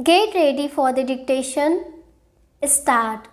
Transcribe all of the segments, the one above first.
Get ready for the dictation. Start.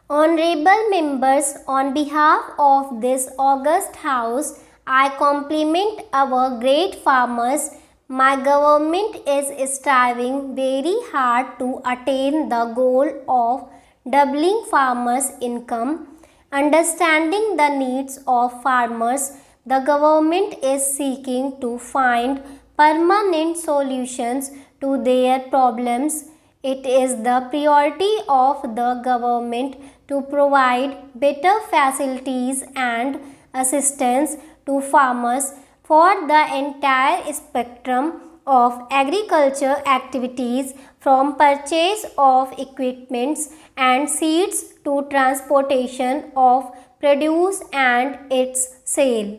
Honorable members, on behalf of this august house, I compliment our great farmers. My government is striving very hard to attain the goal of doubling farmers' income. Understanding the needs of farmers, the government is seeking to find permanent solutions to their problems. It is the priority of the government to provide better facilities and assistance to farmers for the entire spectrum of agriculture activities, from purchase of equipments and seeds to transportation of produce and its sale.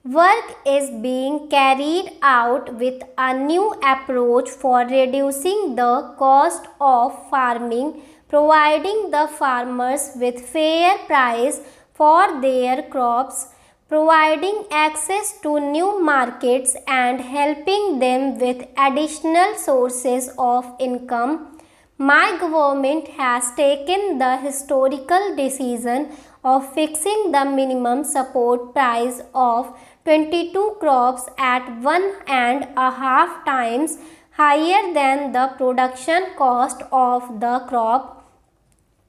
Work is being carried out with a new approach for reducing the cost of farming, providing the farmers with fair price for their crops, providing access to new markets and helping them with additional sources of income. My government has taken the historical decision of fixing the minimum support price of 22 crops at 1.5 times higher than the production cost of the crop.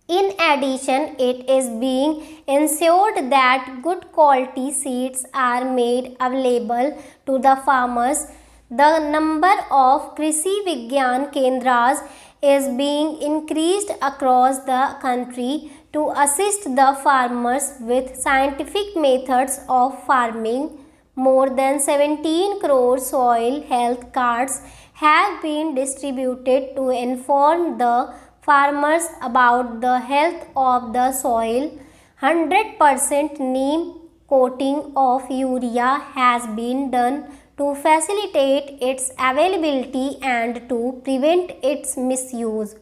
In addition, it is being ensured that good quality seeds are made available to the farmers. The number of Krishi Vigyan Kendras is being increased across the country to assist the farmers with scientific methods of farming. More than 17 crore soil health cards have been distributed to inform the farmers about the health of the soil. 100% neem coating of urea has been done to facilitate its availability and to prevent its misuse.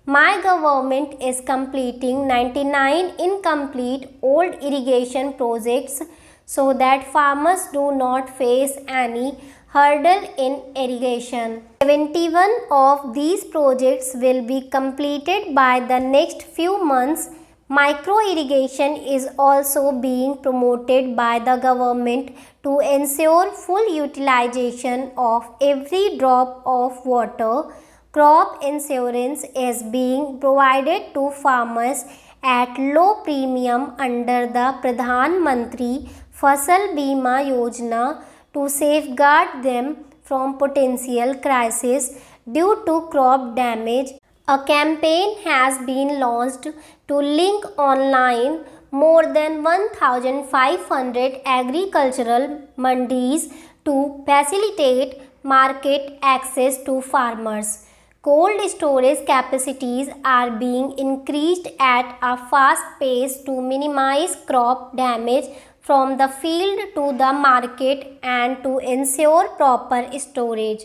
My government is completing 99 incomplete old irrigation projects so that farmers do not face any hurdle in irrigation. 71 of these projects will be completed by the next few months. Micro irrigation is also being promoted by the government to ensure full utilization of every drop of water. Crop insurance is being provided to farmers at low premium under the Pradhan Mantri Fasal Bima Yojana to safeguard them from potential crisis due to crop damage. A campaign has been launched to link online more than 1,500 agricultural mandis to facilitate market access to farmers. Cold storage capacities are being increased at a fast pace to minimize crop damage from the field to the market and to ensure proper storage.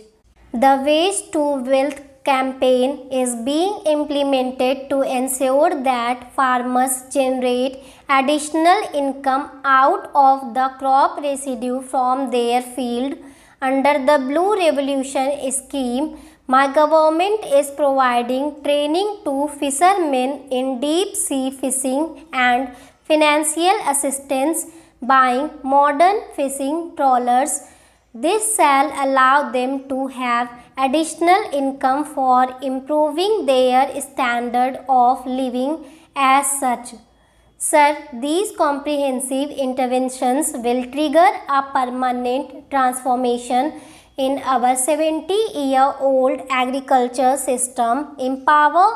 The Waste to Wealth campaign is being implemented to ensure that farmers generate additional income out of the crop residue from their field. Under the Blue Revolution scheme, my government is providing training to fishermen in deep sea fishing and financial assistance buying modern fishing trawlers. This shall allow them to have additional income for improving their standard of living as such. Sir, these comprehensive interventions will trigger a permanent transformation in our 70-year-old agriculture system, empower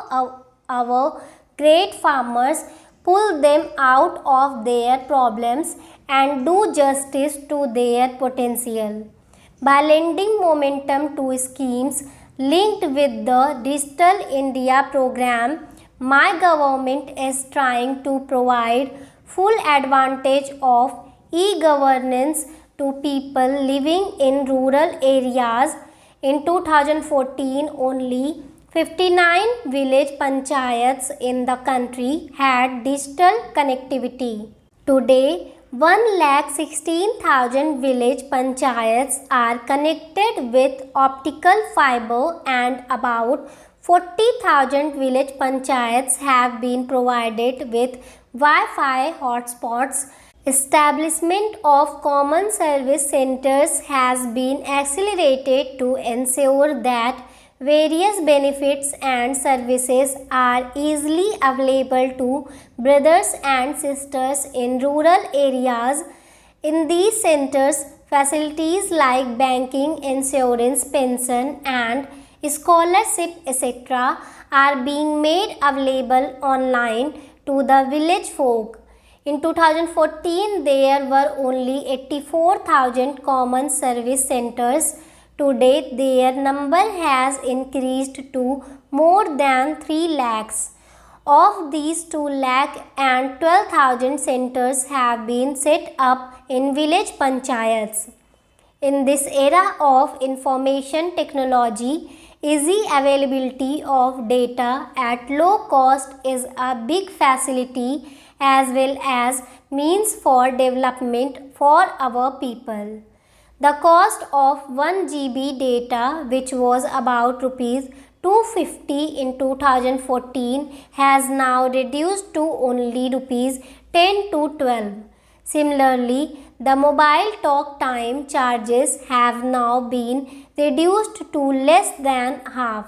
our great farmers, pull them out of their problems and do justice to their potential. By lending momentum to schemes linked with the Digital India program, my government is trying to provide full advantage of e-governance to people living in rural areas. In 2014, only 59 village panchayats in the country had digital connectivity. Today, 1,16,000 village panchayats are connected with optical fiber and about 40,000 village panchayats have been provided with Wi-Fi hotspots. Establishment of common service centers has been accelerated to ensure that various benefits and services are easily available to brothers and sisters in rural areas. In these centers, facilities like banking, insurance, pension, and scholarship, etc., are being made available online to the village folk. In 2014, there were only 84,000 common service centers. Today, their number has increased to more than 3 lakhs. Of these, 2,12,000 centers have been set up in village panchayats. In this era of information technology, easy availability of data at low cost is a big facility as well as means for development for our people. The cost of 1 GB data, which was about rupees 250 in 2014, has now reduced to only rupees 10 to 12. Similarly, the mobile talk time charges have now been reduced to less than half.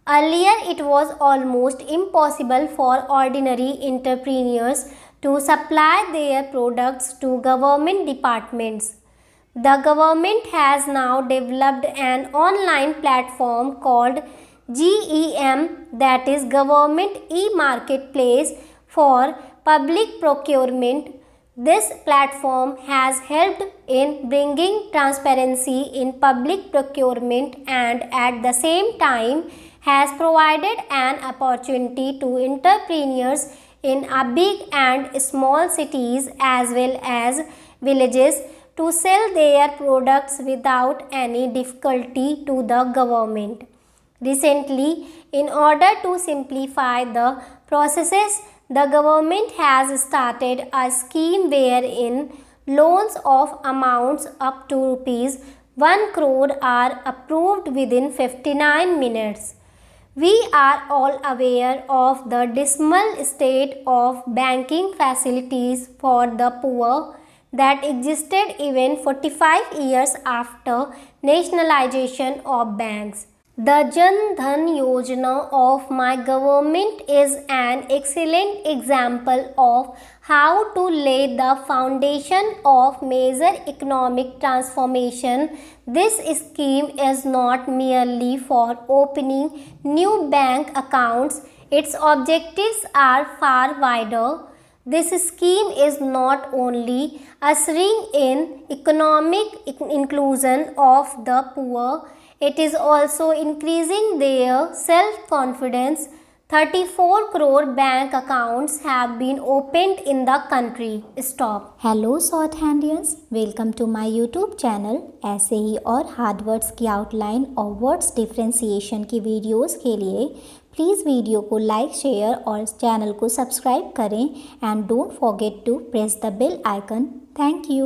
Earlier, it was almost impossible for ordinary entrepreneurs to supply their products to government departments. The government has now developed an online platform called GEM, that is Government e-Marketplace for public procurement. This platform has helped in bringing transparency in public procurement and at the same time has provided an opportunity to entrepreneurs in a big and small cities as well as villages to sell their products without any difficulty to the government. Recently, in order to simplify the processes, the government has started a scheme wherein loans of amounts up to rupees 1 crore are approved within 59 minutes. We are all aware of the dismal state of banking facilities for the poor that existed even 45 years after nationalization of banks. The Jan Dhan Yojana of my government is an excellent example of how to lay the foundation of major economic transformation. This scheme is not merely for opening new bank accounts. Its objectives are far wider. This scheme is not only ushering in economic inclusion of the poor, it is also increasing their self-confidence. 34 crore bank accounts have been opened in the country. Stop. Hello short हैंडियंस, welcome to my YouTube channel. ऐसे ही और hard words की outline और words differentiation की videos के लिए please video को लाइक, शेयर और चैनल को सब्सक्राइब करें and don't forget to press the bell icon. Thank you.